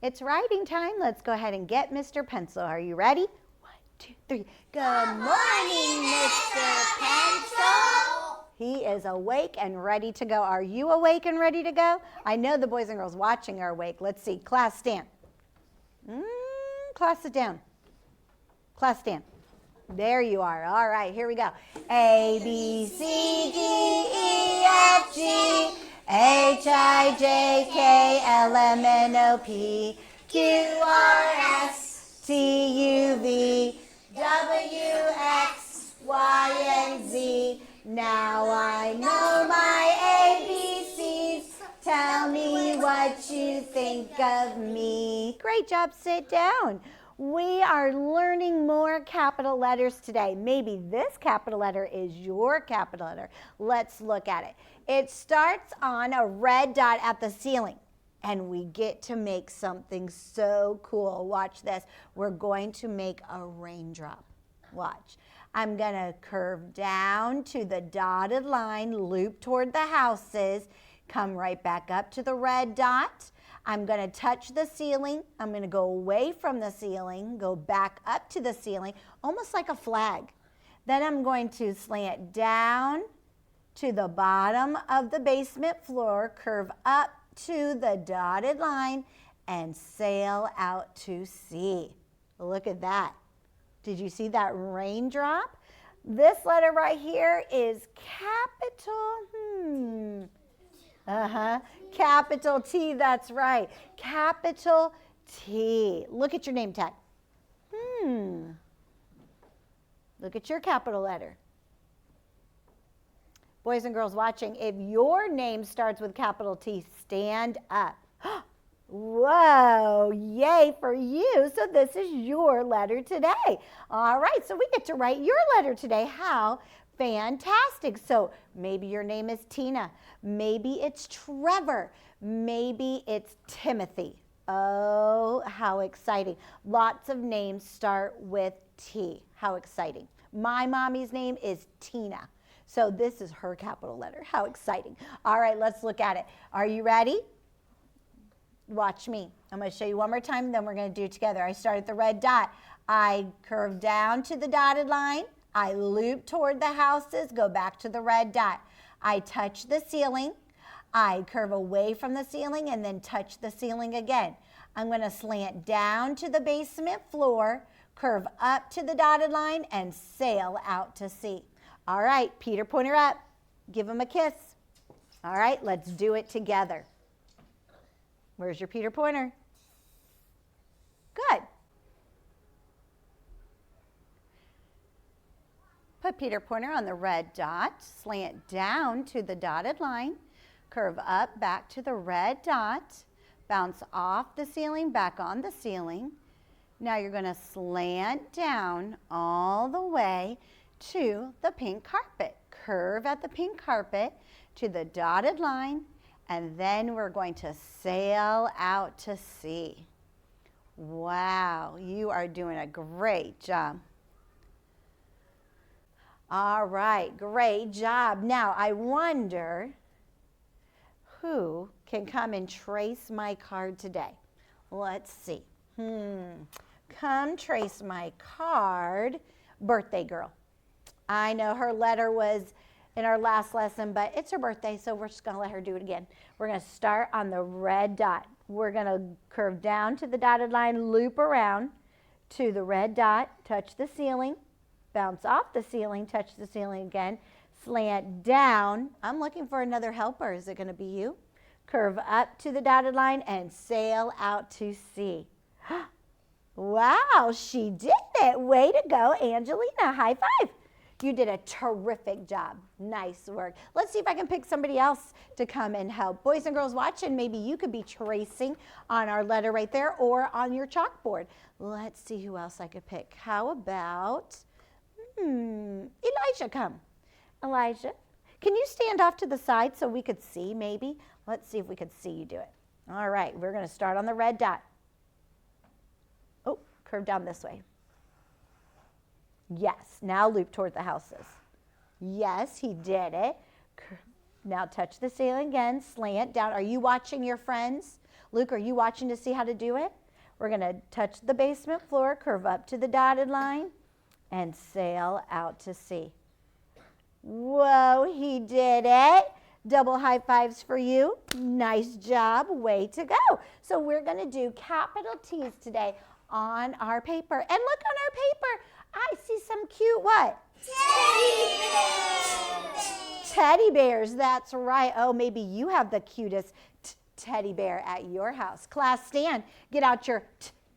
It's writing time. Let's go ahead and get Mr. Pencil. Are you ready? 1, 2, 3. Good morning, Mr. Pencil. He is awake and ready to go. Are you awake and ready to go? I know the boys and girls watching are awake. Let's see. Class, stand. Class, sit down. Class, stand. There you are. All right, here we go. A, B, C, D, E, F, G, H, I, J, K, L, M, N, O, P, Q, R, S, T, U, V, W, X, Y, and Z. Now I know my ABCs. Tell me what you think of me. Great job. Sit down. We are learning more capital letters today. Maybe this capital letter is your capital letter. Let's look at it. It starts on a red dot at the ceiling, and we get to make something so cool. Watch this. We're going to make a raindrop. Watch. I'm going to curve down to the dotted line, loop toward the houses, come right back up to the red dot. I'm going to touch the ceiling. I'm going to go away from the ceiling, go back up to the ceiling, almost like a flag. Then I'm going to slant down to the bottom of the basement floor, curve up to the dotted line, and sail out to sea. Look at that. Did you see that raindrop? This letter right here is capital, capital T, that's right. Capital T. Look at your name tag. Look at your capital letter. Boys and girls watching, if your name starts with capital T, stand up. Whoa, yay for you. So this is your letter today. All right, so we get to write your letter today. How fantastic. So maybe your name is Tina. Maybe it's Trevor. Maybe it's Timothy. Oh, how exciting. Lots of names start with T. How exciting. My mommy's name is Tina. So this is her capital letter. How exciting. All right, let's look at it. Are you ready? Watch me. I'm going to show you one more time, then we're going to do it together. I start at the red dot. I curve down to the dotted line. I loop toward the houses, go back to the red dot. I touch the ceiling. I curve away from the ceiling and then touch the ceiling again. I'm going to slant down to the basement floor, curve up to the dotted line, and sail out to sea. All right, Peter, point her up. Give him a kiss. All right, let's do it together. Where's your Peter Pointer? Good. Put Peter Pointer on the red dot, slant down to the dotted line, curve up back to the red dot, bounce off the ceiling, back on the ceiling. Now you're going to slant down all the way to the pink carpet. Curve at the pink carpet to the dotted line, and then we're going to sail out to sea. Wow, you are doing a great job. All right, great job. Now, I wonder who can come and trace my card today. Let's see. Come trace my card. Birthday girl. I know her letter was in our last lesson, but it's her birthday, so we're just going to let her do it again. We're going to start on the red dot. We're going to curve down to the dotted line, loop around to the red dot, touch the ceiling, bounce off the ceiling, touch the ceiling again, slant down. I'm looking for another helper. Is it going to be you? Curve up to the dotted line and sail out to sea. Wow, she did it. Way to go, Angelina. High five. You did a terrific job. Nice work. Let's see if I can pick somebody else to come and help. Boys and girls watching, maybe you could be tracing on our letter right there or on your chalkboard. Let's see who else I could pick. How about Elijah, come. Elijah, can you stand off to the side so we could see maybe? Let's see if we could see you do it. All right, we're going to start on the red dot. Oh, curve down this way. Yes, now loop toward the houses. Yes, he did it. Now touch the ceiling again, slant down. Are you watching your friends? Luke, are you watching to see how to do it? We're going to touch the basement floor, curve up to the dotted line, and sail out to sea. Whoa, he did it. Double high fives for you. Nice job. Way to go. So we're going to do capital T's today on our paper. And look on our paper. I see some cute what? Teddy bears. Teddy bears. That's right. Oh, maybe you have the cutest teddy bear at your house. Class, stand. Get out your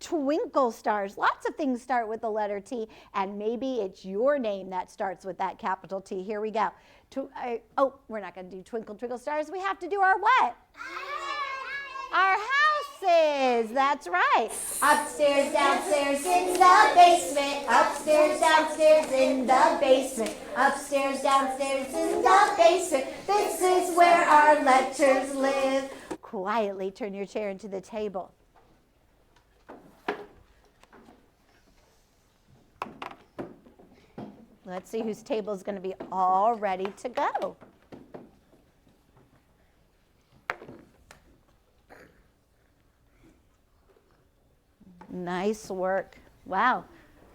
twinkle stars. Lots of things start with the letter T, and maybe it's your name that starts with that capital T. Here we go. We're not going to do twinkle, twinkle stars. We have to do our what? Our houses. That's right. Upstairs, downstairs, in the basement. Upstairs, downstairs, in the basement. Upstairs, downstairs, in the basement. This is where our letters live. Quietly turn your chair into the table. Let's see whose table is going to be all ready to go. Nice work. Wow.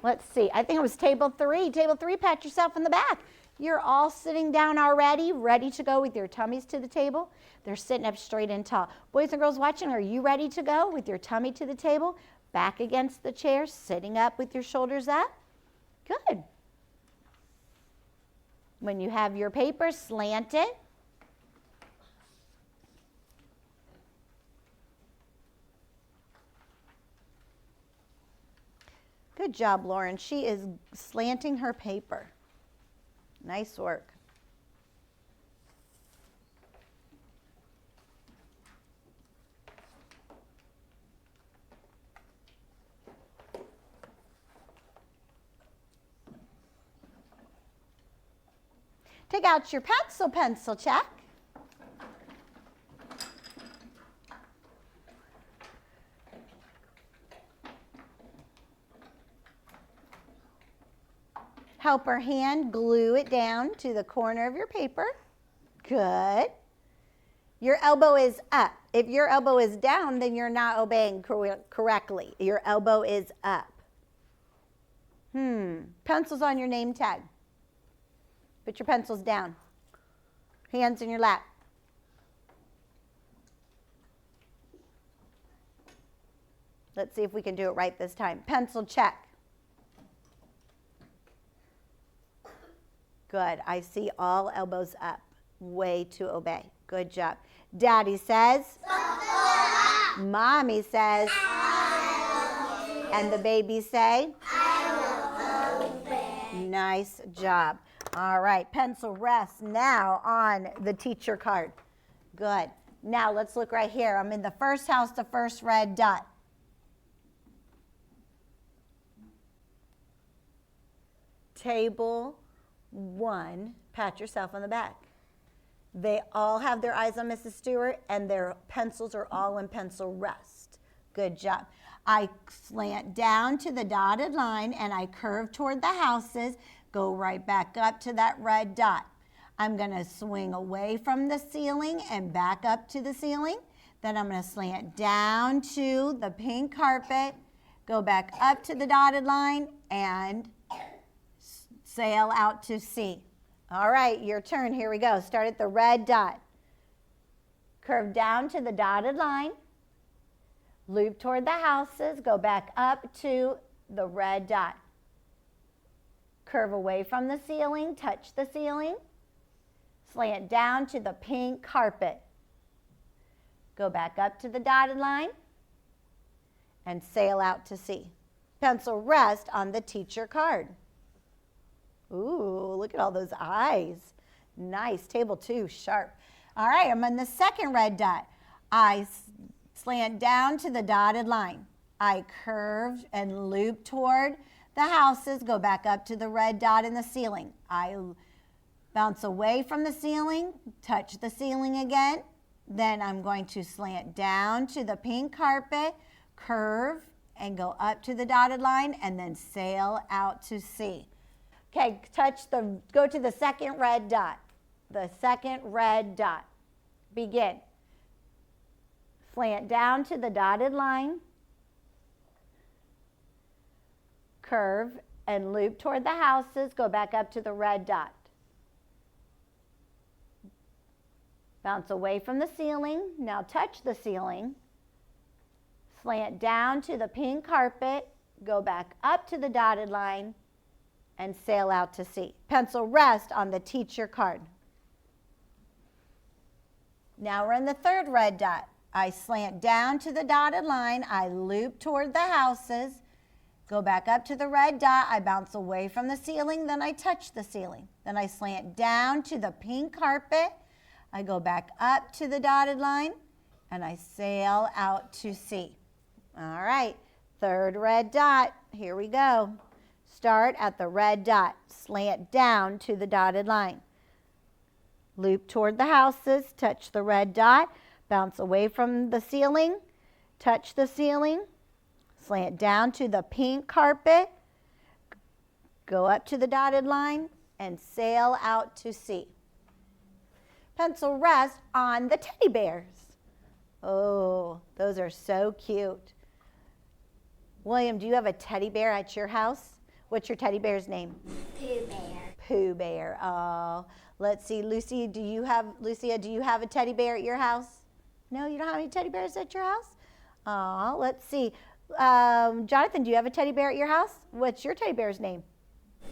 Let's see. I think it was table 3. Table 3, pat yourself in the back. You're all sitting down already, ready to go with your tummies to the table. They're sitting up straight and tall. Boys and girls watching, are you ready to go with your tummy to the table? Back against the chair, sitting up with your shoulders up? Good. When you have your paper, slant it. Good job, Lauren. She is slanting her paper. Nice work. Take out your pencil check. Helper hand, glue it down to the corner of your paper. Good. Your elbow is up. If your elbow is down, then you're not obeying correctly. Your elbow is up. Pencils on your name tag. Put your pencils down. Hands in your lap. Let's see if we can do it right this time. Pencil check. Good. I see all elbows up. Way to obey. Good job. Daddy says. Mommy says. And the babies say. I will obey. Nice job. All right. Pencil rests now on the teacher card. Good. Now let's look right here. I'm in the first house, the first red dot. Table 1, pat yourself on the back. They all have their eyes on Mrs. Stewart, and their pencils are all in pencil rest. Good job. I slant down to the dotted line, and I curve toward the houses, go right back up to that red dot. I'm going to swing away from the ceiling and back up to the ceiling. Then I'm going to slant down to the pink carpet, go back up to the dotted line, and sail out to sea. All right, your turn. Here we go. Start at the red dot. Curve down to the dotted line. Loop toward the houses. Go back up to the red dot. Curve away from the ceiling. Touch the ceiling. Slant down to the pink carpet. Go back up to the dotted line and sail out to sea. Pencil rest on the teacher card. Ooh, look at all those eyes. Nice. Table 2, sharp. All right, I'm on the second red dot. I slant down to the dotted line. I curve and loop toward the houses, go back up to the red dot in the ceiling. I bounce away from the ceiling, touch the ceiling again. Then I'm going to slant down to the pink carpet, curve, and go up to the dotted line, and then sail out to sea. Okay, go to the second red dot. The second red dot. Begin. Slant down to the dotted line. Curve and loop toward the houses. Go back up to the red dot. Bounce away from the ceiling. Now touch the ceiling. Slant down to the pink carpet. Go back up to the dotted line and sail out to sea. Pencil rest on the teacher card. Now we're in the third red dot. I slant down to the dotted line. I loop toward the houses. Go back up to the red dot. I bounce away from the ceiling. Then I touch the ceiling. Then I slant down to the pink carpet. I go back up to the dotted line and I sail out to sea. All right, third red dot. Here we go. Start at the red dot. Slant down to the dotted line. Loop toward the houses. Touch the red dot. Bounce away from the ceiling. Touch the ceiling. Slant down to the pink carpet. Go up to the dotted line and sail out to sea. Pencil rest on the teddy bears. Oh, those are so cute. William, do you have a teddy bear at your house? What's your teddy bear's name? Pooh Bear. Pooh Bear. Oh, let's see. Lucia, do you have a teddy bear at your house? No, you don't have any teddy bears at your house? Oh, let's see. Jonathan, do you have a teddy bear at your house? What's your teddy bear's name?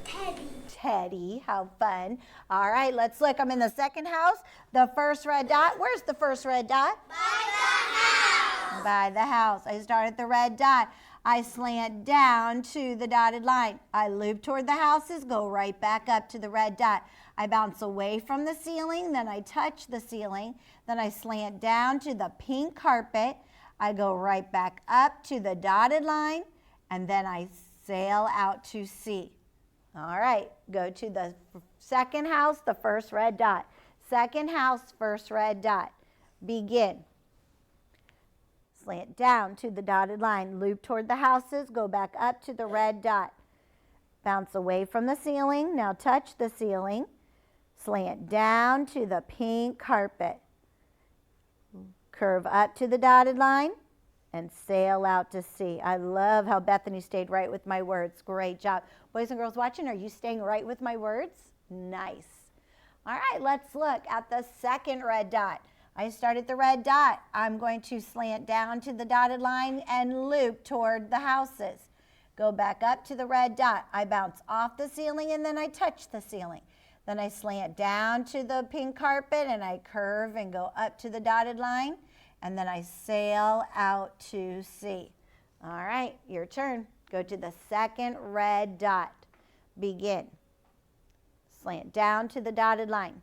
Teddy. Teddy, how fun. All right, let's look. I'm in the second house. The first red dot. Where's the first red dot? By the house. By the house. I start at the red dot. I slant down to the dotted line. I loop toward the houses, go right back up to the red dot. I bounce away from the ceiling, then I touch the ceiling. Then I slant down to the pink carpet. I go right back up to the dotted line, and then I sail out to sea. All right, go to the second house, the first red dot. Second house, first red dot. Begin. Slant down to the dotted line. Loop toward the houses. Go back up to the red dot. Bounce away from the ceiling. Now touch the ceiling. Slant down to the pink carpet. Curve up to the dotted line and sail out to sea. I love how Bethany stayed right with my words. Great job. Boys and girls watching, are you staying right with my words? Nice. All right, let's look at the second red dot. I start at the red dot. I'm going to slant down to the dotted line and loop toward the houses. Go back up to the red dot. I bounce off the ceiling and then I touch the ceiling. Then I slant down to the pink carpet and I curve and go up to the dotted line. And then I sail out to sea. All right, your turn. Go to the second red dot. Begin. Slant down to the dotted line.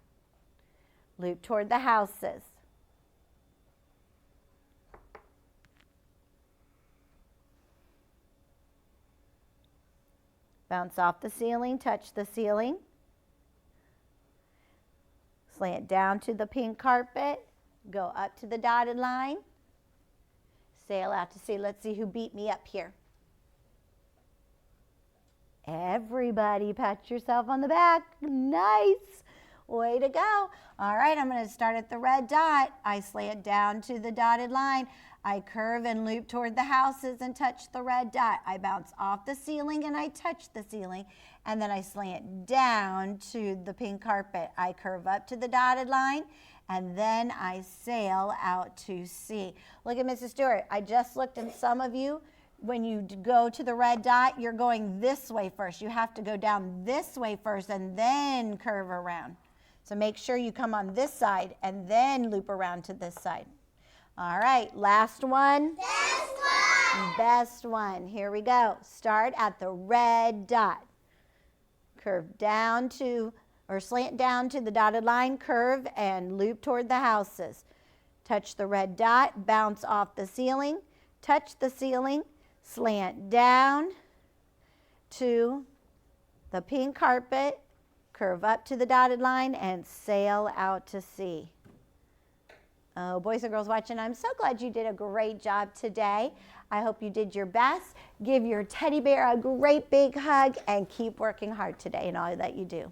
Loop toward the houses. Bounce off the ceiling, touch the ceiling. Slant down to the pink carpet. Go up to the dotted line. Sail out to sea. Let's see who beat me up here. Everybody, pat yourself on the back. Nice. Way to go. All right, I'm going to start at the red dot. I slant down to the dotted line. I curve and loop toward the houses and touch the red dot. I bounce off the ceiling and I touch the ceiling. And then I slant down to the pink carpet. I curve up to the dotted line. And then I sail out to sea. Look at Mrs. Stewart. I just looked at some of you. When you go to the red dot, you're going this way first. You have to go down this way first and then curve around. So make sure you come on this side and then loop around to this side. All right, last one. Best one. Best one. Here we go. Start at the red dot. Curve down to or slant down to the dotted line, curve, and loop toward the houses. Touch the red dot, bounce off the ceiling, touch the ceiling, slant down to the pink carpet, curve up to the dotted line, and sail out to sea. Oh, boys and girls watching, I'm so glad you did a great job today. I hope you did your best. Give your teddy bear a great big hug and keep working hard today in all that you do.